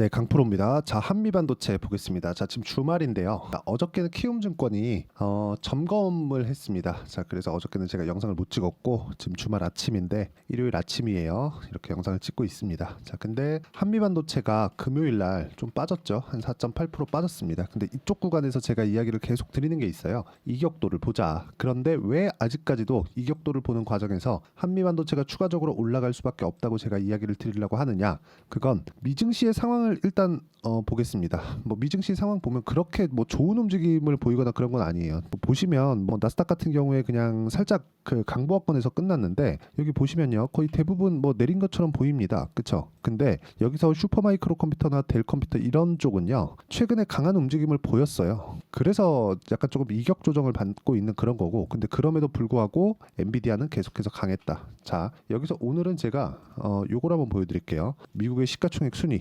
네, 강프로입니다. 자, 한미반도체 보겠습니다. 자, 지금 주말인데요. 자, 어저께는 키움증권이 점검을 했습니다. 자, 그래서 어저께는 제가 영상을 못 찍었고 지금 주말 아침인데 일요일 아침이에요. 이렇게 영상을 찍고 있습니다. 자, 근데 한미반도체가 금요일 날 좀 빠졌죠. 한 4.8% 빠졌습니다. 근데 이쪽 구간에서 제가 이야기를 계속 드리는 게 있어요. 이격도를 보자. 그런데 왜 아직까지도 이격도를 보는 과정에서 한미반도체가 추가적으로 올라갈 수밖에 없다고 제가 이야기를 드리려고 하느냐? 그건 미증시의 상황을 일단 보겠습니다. 뭐 미증시 상황 보면 그렇게 뭐 좋은 움직임을 보이거나 그런 건 아니에요. 뭐 보시면 뭐 나스닥 같은 경우에 그냥 살짝 그 강보합권에서 끝났는데 여기 보시면요 거의 대부분 뭐 내린 것처럼 보입니다. 그쵸? 근데 여기서 슈퍼마이크로 컴퓨터나 델 컴퓨터 이런 쪽은요 최근에 강한 움직임을 보였어요. 그래서 약간 조금 이격 조정을 받고 있는 그런 거고, 근데 그럼에도 불구하고 엔비디아는 계속해서 강했다. 자, 여기서 오늘은 제가 요걸 한번 보여드릴게요. 미국의 시가총액 순위.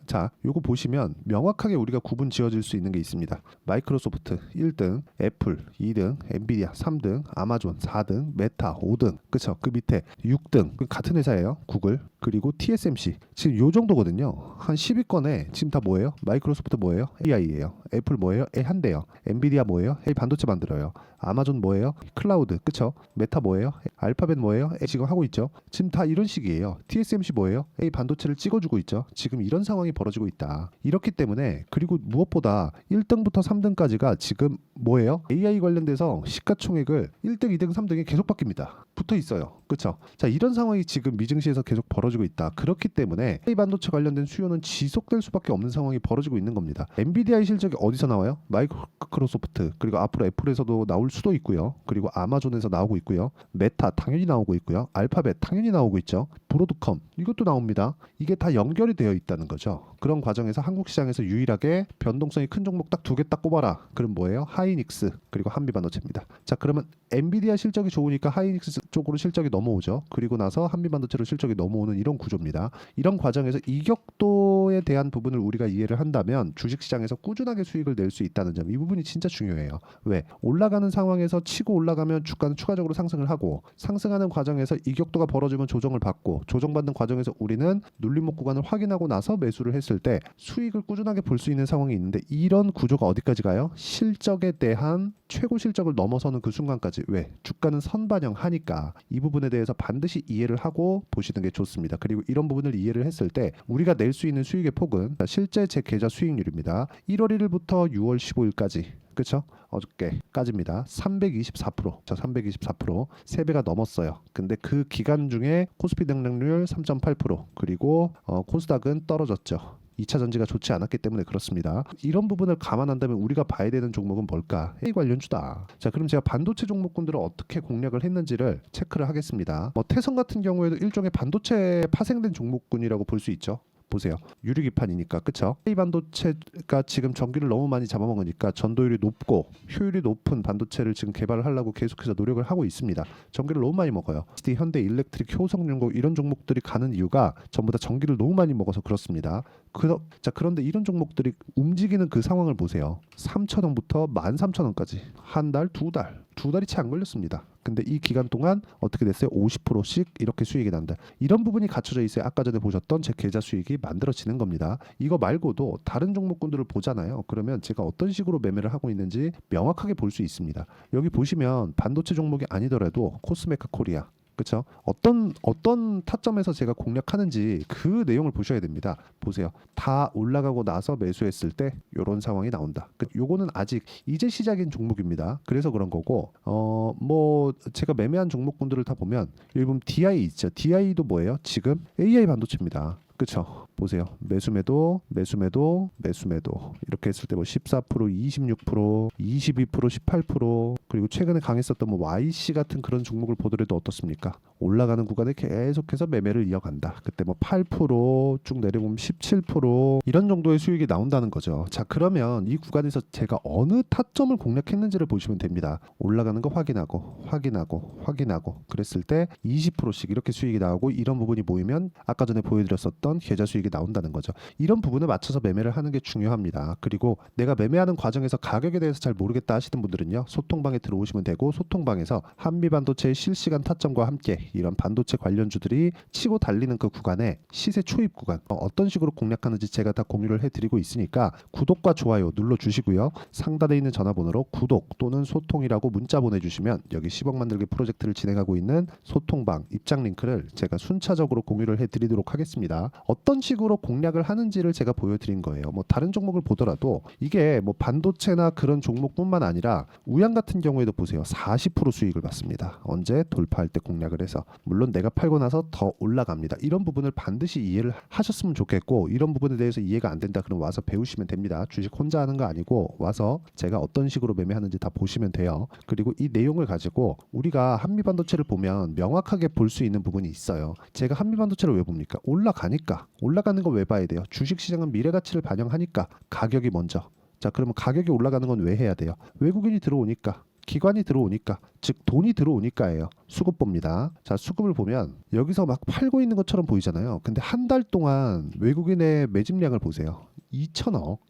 자, 요거 보시면 명확하게 우리가 구분 지어질 수 있는 게 있습니다. 마이크로소프트 1등, 애플 2등, 엔비디아 3등, 아마존 4등, 메타 5등. 그쵸? 그 밑에 6등. 같은 회사예요. 구글. 그리고 TSMC. 지금 요 정도거든요. 한 10위권에 지금 다 뭐예요? 마이크로소프트 뭐예요? AI예요. 애플 뭐예요? 한대요. 엔비디아 뭐예요? 반도체 만들어요. 아마존 뭐예요? 클라우드. 그쵸? 메타 뭐예요? 알파벳 뭐예요? 지금 하고 있죠. 지금 다 이런 식이에요. TSMC 뭐예요? 반도체를 찍어주고 있죠. 지금 이런 상황이 벌어지고 있다. 이렇기 때문에, 그리고 무엇보다 1등부터 3등까지가 지금 뭐예요? AI 관련돼서 시가총액을 1등, 2등, 3등이 계속 바뀝니다. 붙어 있어요. 그쵸? 자, 이런 상황이 지금 미증시에서 계속 벌어지고 있다. 그렇기 때문에 AI 반도체 관련된 수요는 지속될 수밖에 없는 상황이 벌어지고 있는 겁니다. 엔비디아의 실적이 어디서 나와요? 마이크로소프트, 그리고 앞으로 애플에서도 나올 수도 있고요. 그리고 아마존에서 나오고 있고요. 메타 당연히 나오고 있고요. 알파벳 당연히 나오고 있죠. 브로드컴 이것도 나옵니다. 이게 다 연결이 되어 있다는 거죠. 그런 과정에서 한국 시장에서 유일하게 변동성이 큰 종목 딱 두 개 딱 꼽아라. 그럼 뭐예요? 하이닉스 그리고 한미반도체입니다. 자, 그러면 엔비디아 실적이 좋으니까 하이닉스 쪽으로 실적이 넘어오죠. 그리고 나서 한미반도체로 실적이 넘어오는 이런 구조입니다. 이런 과정에서 이격도에 대한 부분을 우리가 이해를 한다면 주식시장에서 꾸준하게 수익을 낼 수 있다는 점, 이 부분이 진짜 중요해요. 왜? 올라가는 상황에서 치고 올라가면 주가는 추가적으로 상승을 하고, 상승하는 과정에서 이격도가 벌어지면 조정을 받고, 조정받는 과정에서 우리는 눌림목 구간을 확인하고 나서 매수를 했을 때 수익을 꾸준하게 볼 수 있는 상황이 있는데, 이런 구조가 어디까지 가요? 실적에 대한 최고 실적을 넘어서는 그 순간까지. 왜? 주가는 선반영하니까 이 부분에 대해서 반드시 이해를 하고 보시는 게 좋습니다. 그리고 이런 부분을 이해를 했을 때 우리가 낼 수 있는 수익의 폭은 실제 제 계좌 수익률입니다. 1월 1일부터 6월 15일까지, 그쵸? 어저께까지입니다. 324%. 자, 324%. 3배가 넘었어요. 근데 그 기간 중에 코스피 등락률 3.8%, 그리고 코스닥은 떨어졌죠. 2차 전지가 좋지 않았기 때문에 그렇습니다. 이런 부분을 감안한다면 우리가 봐야 되는 종목은 뭘까? AI 관련주다. 자, 그럼 제가 반도체 종목군들을 어떻게 공략을 했는지를 체크를 하겠습니다. 태성 같은 경우에도 일종의 반도체 파생된 종목군이라고 볼 수 있죠. 보세요. 유리기판이니까, 그쵸? AI 반도체가 지금 전기를 너무 많이 잡아먹으니까 전도율이 높고 효율이 높은 반도체를 지금 개발을 하려고 계속해서 노력을 하고 있습니다. 전기를 너무 많이 먹어요. ST, 현대, 일렉트릭, 효성연고 이런 종목들이 가는 이유가 전부 다 전기를 너무 많이 먹어서 그렇습니다. 자, 그런데 이런 종목들이 움직이는 그 상황을 보세요. 3,000원부터 13,000원까지 한 달, 두 달이 채 안 걸렸습니다. 근데 이 기간 동안 어떻게 됐어요? 50%씩 이렇게 수익이 난다. 이런 부분이 갖춰져 있어야 아까 전에 보셨던 제 계좌 수익이 만들어지는 겁니다. 이거 말고도 다른 종목군들을 보잖아요. 그러면 제가 어떤 식으로 매매를 하고 있는지 명확하게 볼 수 있습니다. 여기 보시면 반도체 종목이 아니더라도 코스메카 코리아, 그렇죠? 어떤 타점에서 제가 공략하는지 그 내용을 보셔야 됩니다. 보세요. 다 올라가고 나서 매수했을 때 이런 상황이 나온다. 요거는 아직 이제 시작인 종목입니다. 그래서 그런 거고, 뭐 제가 매매한 종목군들을 다 보면 여기 보면 DI 있죠. DI도 뭐예요? 지금 AI 반도체입니다. 그쵸? 보세요. 매수매도 이렇게 했을 때 뭐 14%, 26%, 22%, 18%, 그리고 최근에 강했었던 뭐 YC 같은 그런 종목을 보더라도 어떻습니까? 올라가는 구간에 계속해서 매매를 이어간다. 그때 뭐 8%쭉 내려보면 17% 이런 정도의 수익이 나온다는 거죠. 자, 그러면 이 구간에서 제가 어느 타점을 공략했는지를 보시면 됩니다. 올라가는 거 확인하고 그랬을 때 20%씩 이렇게 수익이 나오고, 이런 부분이 모이면 아까 전에 보여드렸었던 어떤 계좌 수익이 나온다는 거죠. 이런 부분을 맞춰서 매매를 하는 게 중요합니다. 그리고 내가 매매하는 과정에서 가격에 대해서 잘 모르겠다 하시는 분들은요, 소통방에 들어오시면 되고, 소통방에서 한미반도체의 실시간 타점과 함께 이런 반도체 관련주들이 치고 달리는 그 구간에 시세 초입 구간 어떤 식으로 공략하는지 제가 다 공유를 해드리고 있으니까 구독과 좋아요 눌러주시고요. 상단에 있는 전화번호로 구독 또는 소통이라고 문자 보내주시면 여기 10억 만들기 프로젝트를 진행하고 있는 소통방 입장 링크를 제가 순차적으로 공유를 해드리도록 하겠습니다. 어떤 식으로 공략을 하는지를 제가 보여드린 거예요. 뭐 다른 종목을 보더라도 이게 뭐 반도체나 그런 종목뿐만 아니라 우양 같은 경우에도 보세요. 40% 수익을 받습니다. 언제 돌파할 때 공략을 해서, 물론 내가 팔고 나서 더 올라갑니다. 이런 부분을 반드시 이해를 하셨으면 좋겠고, 이런 부분에 대해서 이해가 안 된다 그럼 와서 배우시면 됩니다. 주식 혼자 하는 거 아니고 와서 제가 어떤 식으로 매매하는지 다 보시면 돼요. 그리고 이 내용을 가지고 우리가 한미반도체를 보면 명확하게 볼 수 있는 부분이 있어요. 제가 한미반도체를 왜 봅니까? 올라가니까. 올라가는 거 왜 봐야 돼요? 주식시장은 미래가치를 반영하니까 가격이 먼저. 자, 그러면 가격이 올라가는 건 왜 해야 돼요? 외국인이 들어오니까, 기관이 들어오니까, 즉 돈이 들어오니까예요. 수급 봅니다. 자, 수급을 보면 여기서 막 팔고 있는 것처럼 보이잖아요. 근데 한 달 동안 외국인의 매집량을 보세요.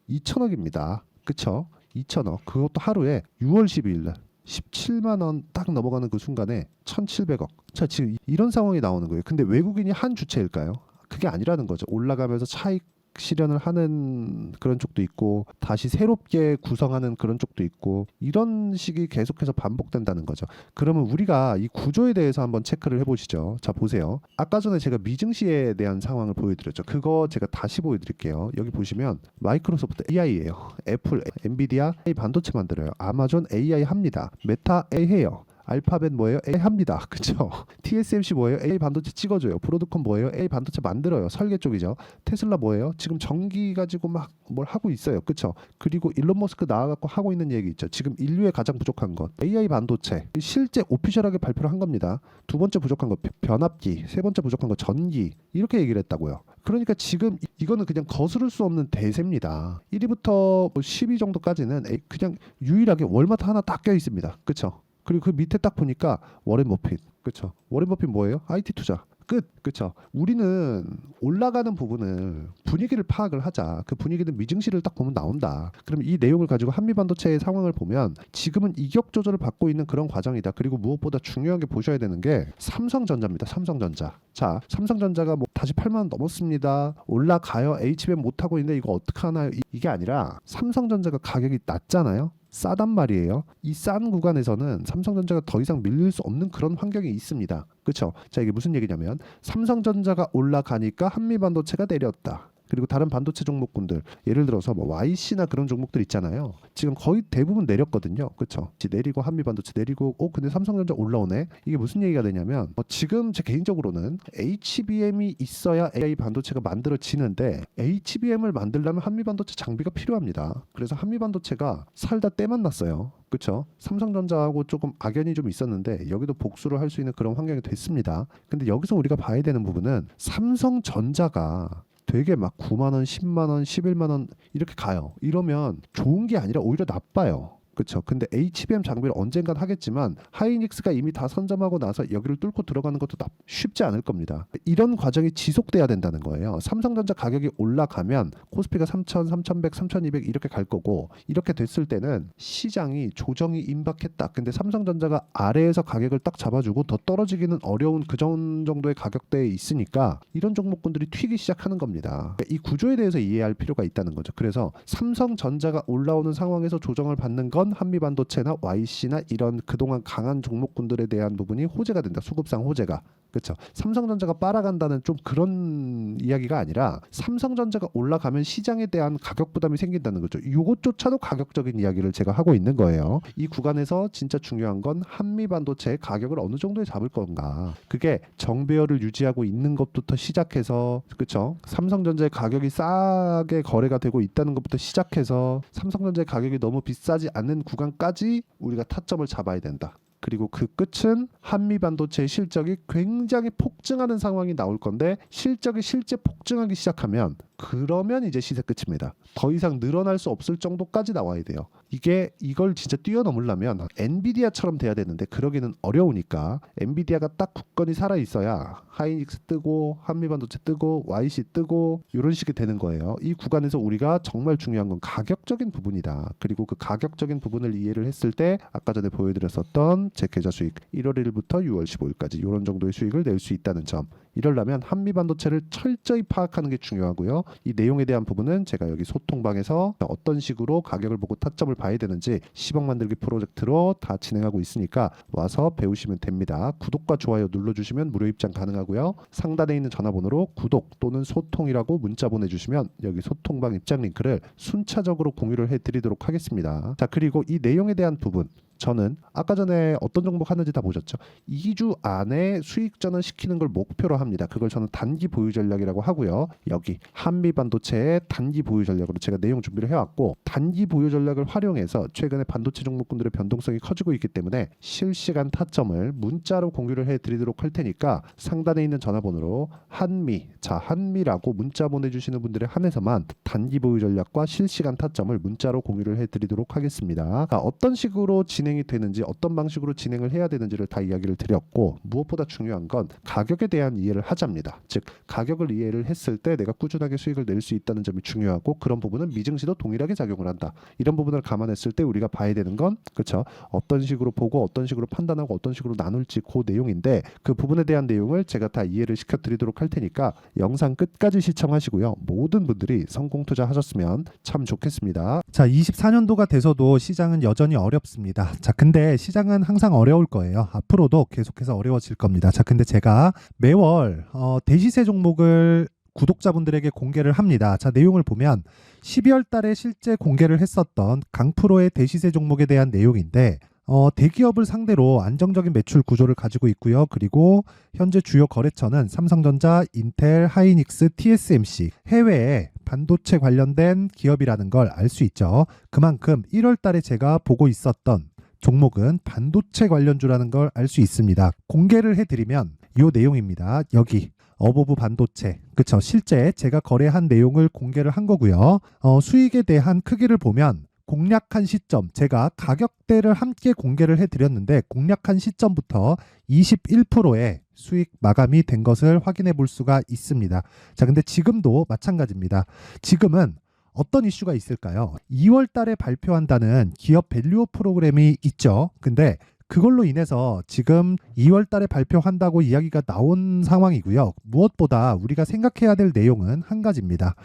2천억입니다. 그쵸? 2천억. 그것도 하루에 6월 12일 날 17만 원 딱 넘어가는 그 순간에 1,700억. 자, 지금 이런 상황이 나오는 거예요. 근데 외국인이 한 주체일까요? 그게 아니라는 거죠. 올라가면서 차익 실현을 하는 그런 쪽도 있고, 다시 새롭게 구성하는 그런 쪽도 있고, 이런 식이 계속해서 반복된다는 거죠. 그러면 우리가 이 구조에 대해서 한번 체크를 해보시죠. 자, 보세요. 아까 전에 제가 미증시에 대한 상황을 보여드렸죠. 그거 제가 다시 보여드릴게요. 여기 보시면 마이크로소프트 AI예요. 애플, 엔비디아 AI 반도체 만들어요. 아마존 AI 합니다. 메타 AI 해요. 알파벳 뭐예요? AI 합니다. 그쵸? TSMC 뭐예요? AI 반도체 찍어줘요. 브로드컴 뭐예요? AI 반도체 만들어요. 설계 쪽이죠. 테슬라 뭐예요? 지금 전기 가지고 막 뭘 하고 있어요. 그쵸? 그리고 일론 머스크 나와갖고 하고 있는 얘기 있죠. 지금 인류에 가장 부족한 것 AI 반도체, 실제 오피셜하게 발표를 한 겁니다. 두 번째 부족한 거 변압기, 세 번째 부족한 거 전기, 이렇게 얘기를 했다고요. 그러니까 지금 이거는 그냥 거스를 수 없는 대세입니다. 1위부터 10위 정도까지는 그냥 유일하게 월마트 하나 딱 껴 있습니다. 그쵸? 그리고 그 밑에 딱 보니까 워렌 버핏. 그쵸? 워렌 버핏 뭐예요? IT 투자. 끝. 그쵸? 우리는 올라가는 부분을 분위기를 파악을 하자. 그 분위기는 미증시를 딱 보면 나온다. 그럼 이 내용을 가지고 한미반도체의 상황을 보면 지금은 이격 조절을 받고 있는 그런 과정이다. 그리고 무엇보다 중요하게 보셔야 되는 게 삼성전자입니다. 삼성전자. 자, 삼성전자가 뭐 다시 8만 원 넘었습니다. 올라가요. HBM 못 하고 있는데 이거 어떡하나요? 이게 아니라 삼성전자가 가격이 낮잖아요. 싸단 말이에요. 이 싼 구간에서는 삼성전자가 더 이상 밀릴 수 없는 그런 환경이 있습니다. 그렇죠? 자, 이게 무슨 얘기냐면 삼성전자가 올라가니까 한미반도체가 내렸다. 그리고 다른 반도체 종목군들, 예를 들어서 뭐 YC나 그런 종목들 있잖아요. 지금 거의 대부분 내렸거든요. 그렇죠? 내리고 한미반도체 내리고, 근데 삼성전자 올라오네. 이게 무슨 얘기가 되냐면 지금 제 개인적으로는 HBM이 있어야 AI 반도체가 만들어지는데 HBM을 만들려면 한미반도체 장비가 필요합니다. 그래서 한미반도체가 살다 때만 났어요. 그렇죠? 삼성전자하고 조금 악연이 좀 있었는데 여기도 복수를 할 수 있는 그런 환경이 됐습니다. 근데 여기서 우리가 봐야 되는 부분은 삼성전자가 되게 막 9만 원, 10만 원, 11만 원 이렇게 가요. 이러면 좋은 게 아니라 오히려 나빠요. 그렇죠. 근데 HBM 장비를 언젠간 하겠지만 하이닉스가 이미 다 선점하고 나서 여기를 뚫고 들어가는 것도 쉽지 않을 겁니다. 이런 과정이 지속돼야 된다는 거예요. 삼성전자 가격이 올라가면 코스피가 3,000, 3,100, 3,200 이렇게 갈 거고, 이렇게 됐을 때는 시장이 조정이 임박했다. 근데 삼성전자가 아래에서 가격을 딱 잡아주고 더 떨어지기는 어려운 그 정도의 가격대에 있으니까 이런 종목군들이 튀기 시작하는 겁니다. 그러니까 이 구조에 대해서 이해할 필요가 있다는 거죠. 그래서 삼성전자가 올라오는 상황에서 조정을 받는 건 한미반도체나 YC나 이런 그동안 강한 종목군들에 대한 부분이 호재가 된다. 수급상 호재가. 그렇죠. 삼성전자가 빨아간다는 좀 그런 이야기가 아니라 삼성전자가 올라가면 시장에 대한 가격 부담이 생긴다는 거죠. 이것조차도 가격적인 이야기를 제가 하고 있는 거예요. 이 구간에서 진짜 중요한 건 한미반도체의 가격을 어느 정도에 잡을 건가. 그게 정배열을 유지하고 있는 것부터 시작해서, 그렇죠. 삼성전자의 가격이 싸게 거래가 되고 있다는 것부터 시작해서 삼성전자의 가격이 너무 비싸지 않는 구간까지 우리가 타점을 잡아야 된다. 그리고 그 끝은 한미반도체의 실적이 굉장히 폭증하는 상황이 나올 건데 실적이 실제 폭증하기 시작하면 그러면 이제 시세 끝입니다. 더 이상 늘어날 수 없을 정도까지 나와야 돼요. 이걸 진짜 뛰어넘으려면 엔비디아처럼 돼야 되는데 그러기는 어려우니까 엔비디아가 딱 굳건히 살아 있어야 하이닉스 뜨고 한미반도체 뜨고 YC 뜨고 이런 식이 되는 거예요. 이 구간에서 우리가 정말 중요한 건 가격적인 부분이다. 그리고 그 가격적인 부분을 이해를 했을 때 아까 전에 보여드렸었던 제 계좌 수익 1월 1일부터 6월 15일까지 이런 정도의 수익을 낼 수 있다는 점. 이러려면 한미반도체를 철저히 파악하는 게 중요하고요. 이 내용에 대한 부분은 제가 여기 소통방에서 어떤 식으로 가격을 보고 타점을 봐야 되는지 10억 만들기 프로젝트로 다 진행하고 있으니까 와서 배우시면 됩니다. 구독과 좋아요 눌러주시면 무료 입장 가능하고요. 상단에 있는 전화번호로 구독 또는 소통이라고 문자 보내주시면 여기 소통방 입장 링크를 순차적으로 공유를 해드리도록 하겠습니다. 자, 그리고 이 내용에 대한 부분 저는 아까 전에 어떤 종목 하는지 다 보셨죠? 2주 안에 수익 전환 시키는 걸 목표로 합니다. 그걸 저는 단기 보유 전략이라고 하고요. 여기 한미반도체의 단기 보유 전략으로 제가 내용 준비를 해왔고 단기 보유 전략을 활용해서 최근에 반도체 종목군들의 변동성이 커지고 있기 때문에 실시간 타점을 문자로 공유를 해드리도록 할 테니까 상단에 있는 전화번호로 한미라고 문자 보내주시는 분들에 한해서만 단기 보유 전략과 실시간 타점을 문자로 공유를 해드리도록 하겠습니다. 어떤 식으로 진행이 되는지 어떤 방식으로 진행을 해야 되는지를 다 이야기를 드렸고 무엇보다 중요한 건 가격에 대한 이해를 하자입니다. 즉 가격을 이해를 했을 때 내가 꾸준하게 수익을 낼 수 있다는 점이 중요하고 그런 부분은 미증시도 동일하게 작용을 한다. 이런 부분을 감안했을 때 우리가 봐야 되는 건 그렇죠. 어떤 식으로 보고 어떤 식으로 판단하고 어떤 식으로 나눌지 그 내용인데 그 부분에 대한 내용을 제가 다 이해를 시켜드리도록 할 테니까 영상 끝까지 시청하시고요. 모든 분들이 성공 투자하셨으면 참 좋겠습니다. 자, 24년도가 돼서도 시장은 여전히 어렵습니다. 자, 근데 시장은 항상 어려울 거예요. 앞으로도 계속해서 어려워질 겁니다. 자, 근데 제가 매월 대시세 종목을 구독자분들에게 공개를 합니다. 자, 내용을 보면 12월 달에 실제 공개를 했었던 강프로의 대시세 종목에 대한 내용인데 대기업을 상대로 안정적인 매출 구조를 가지고 있고요. 그리고 현재 주요 거래처는 삼성전자, 인텔, 하이닉스, TSMC, 해외에 반도체 관련된 기업이라는 걸 알 수 있죠. 그만큼 1월 달에 제가 보고 있었던 종목은 반도체 관련주라는 걸 알 수 있습니다. 공개를 해드리면 이 내용입니다. 여기 어보브 반도체, 그쵸? 실제 제가 거래한 내용을 공개를 한 거고요. 수익에 대한 크기를 보면 공략한 시점, 제가 가격대를 함께 공개를 해드렸는데 공략한 시점부터 21%의 수익 마감이 된 것을 확인해 볼 수가 있습니다. 자, 근데 지금도 마찬가지입니다. 지금은 어떤 이슈가 있을까요? 2월 달에 발표한다는 기업 밸류업 프로그램이 있죠. 근데 그걸로 인해서 지금 2월 달에 발표한다고 이야기가 나온 상황이고요. 무엇보다 우리가 생각해야 될 내용은 한 가지입니다.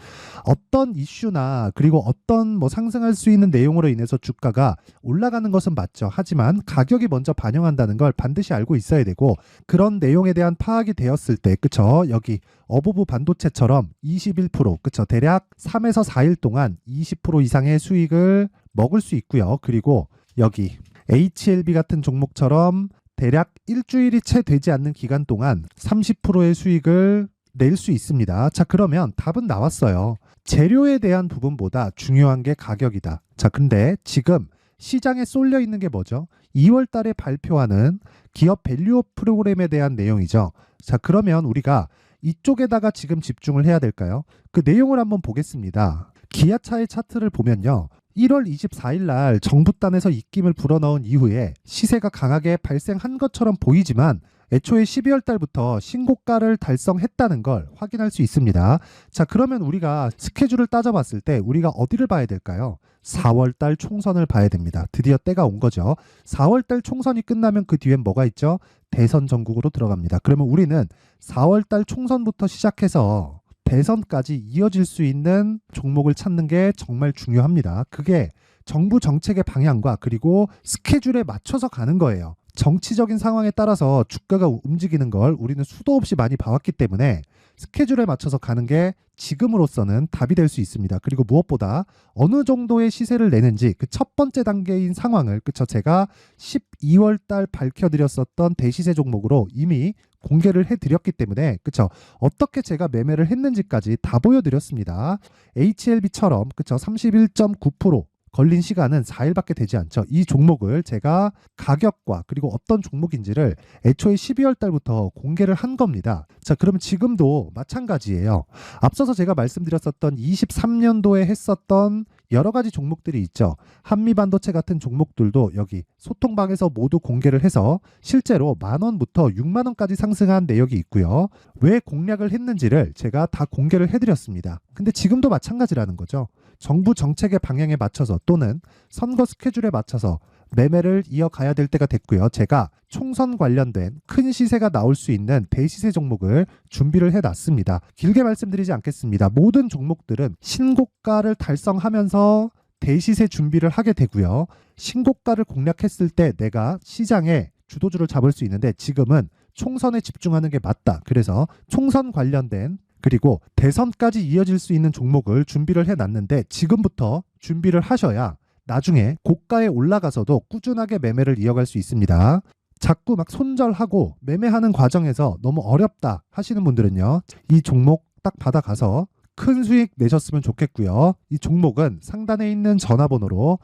어떤 이슈나 그리고 어떤 상승할 수 있는 내용으로 인해서 주가가 올라가는 것은 맞죠. 하지만 가격이 먼저 반영한다는 걸 반드시 알고 있어야 되고 그런 내용에 대한 파악이 되었을 때 그쵸? 여기 어보브 반도체처럼 21% 그쵸? 대략 3에서 4일 동안 20% 이상의 수익을 먹을 수 있고요. 그리고 여기 HLB 같은 종목처럼 대략 일주일이 채 되지 않는 기간 동안 30%의 수익을 낼 수 있습니다. 자, 그러면 답은 나왔어요. 재료에 대한 부분보다 중요한 게 가격이다. 자, 근데 지금 시장에 쏠려 있는 게 뭐죠? 2월 달에 발표하는 기업 밸류업 프로그램에 대한 내용이죠. 자, 그러면 우리가 이쪽에다가 지금 집중을 해야 될까요? 그 내용을 한번 보겠습니다. 기아차의 차트를 보면요. 1월 24일 날 정부단에서 입김을 불어넣은 이후에 시세가 강하게 발생한 것처럼 보이지만 애초에 12월 달부터 신고가를 달성했다는 걸 확인할 수 있습니다. 자, 그러면 우리가 스케줄을 따져봤을 때 우리가 어디를 봐야 될까요? 4월 달 총선을 봐야 됩니다. 드디어 때가 온 거죠. 4월 달 총선이 끝나면 그 뒤엔 뭐가 있죠? 대선 전국으로 들어갑니다. 그러면 우리는 4월 달 총선부터 시작해서 대선까지 이어질 수 있는 종목을 찾는 게 정말 중요합니다. 그게 정부 정책의 방향과 그리고 스케줄에 맞춰서 가는 거예요. 정치적인 상황에 따라서 주가가 움직이는 걸 우리는 수도 없이 많이 봐왔기 때문에 스케줄에 맞춰서 가는 게 지금으로서는 답이 될 수 있습니다. 그리고 무엇보다 어느 정도의 시세를 내는지 그 첫 번째 단계인 상황을 그쵸 제가 12월 달 밝혀드렸었던 대시세 종목으로 이미 공개를 해드렸기 때문에 그쵸 어떻게 제가 매매를 했는지까지 다 보여드렸습니다. HLB처럼 그쵸 31.9% 걸린 시간은 4일밖에 되지 않죠. 이 종목을 제가 가격과 그리고 어떤 종목인지를 애초에 12월 달부터 공개를 한 겁니다. 자, 그러면 지금도 마찬가지예요. 앞서서 제가 말씀드렸었던 23년도에 했었던 여러 가지 종목들이 있죠. 한미반도체 같은 종목들도 여기 소통방에서 모두 공개를 해서 실제로 10,000원부터 60,000원까지 상승한 내역이 있고요. 왜 공략을 했는지를 제가 다 공개를 해드렸습니다. 근데 지금도 마찬가지라는 거죠. 정부 정책의 방향에 맞춰서 또는 선거 스케줄에 맞춰서 매매를 이어가야 될 때가 됐고요. 제가 총선 관련된 큰 시세가 나올 수 있는 대시세 종목을 준비를 해놨습니다. 길게 말씀드리지 않겠습니다. 모든 종목들은 신고가를 달성하면서 대시세 준비를 하게 되고요. 신고가를 공략했을 때 내가 시장에 주도주를 잡을 수 있는데 지금은 총선에 집중하는 게 맞다. 그래서 총선 관련된 그리고 대선까지 이어질 수 있는 종목을 준비를 해놨는데 지금부터 준비를 하셔야 나중에 고가에 올라가서도 꾸준하게 매매를 이어갈 수 있습니다. 자꾸 막 손절하고 매매하는 과정에서 너무 어렵다 하시는 분들은요. 이 종목 딱 받아가서 큰 수익 내셨으면 좋겠고요. 이 종목은 상단에 있는 전화번호로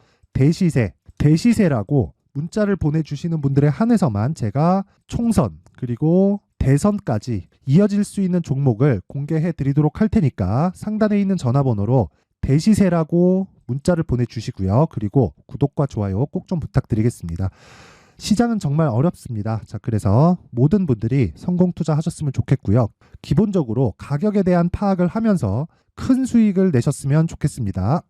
대시세라고 문자를 보내주시는 분들에 한해서만 제가 총선 그리고 대선까지 이어질 수 있는 종목을 공개해 드리도록 할 테니까 상단에 있는 전화번호로 대시세라고 문자를 보내주시고요. 그리고 구독과 좋아요 꼭 좀 부탁드리겠습니다. 시장은 정말 어렵습니다. 자, 그래서 모든 분들이 성공 투자하셨으면 좋겠고요. 기본적으로 가격에 대한 파악을 하면서 큰 수익을 내셨으면 좋겠습니다.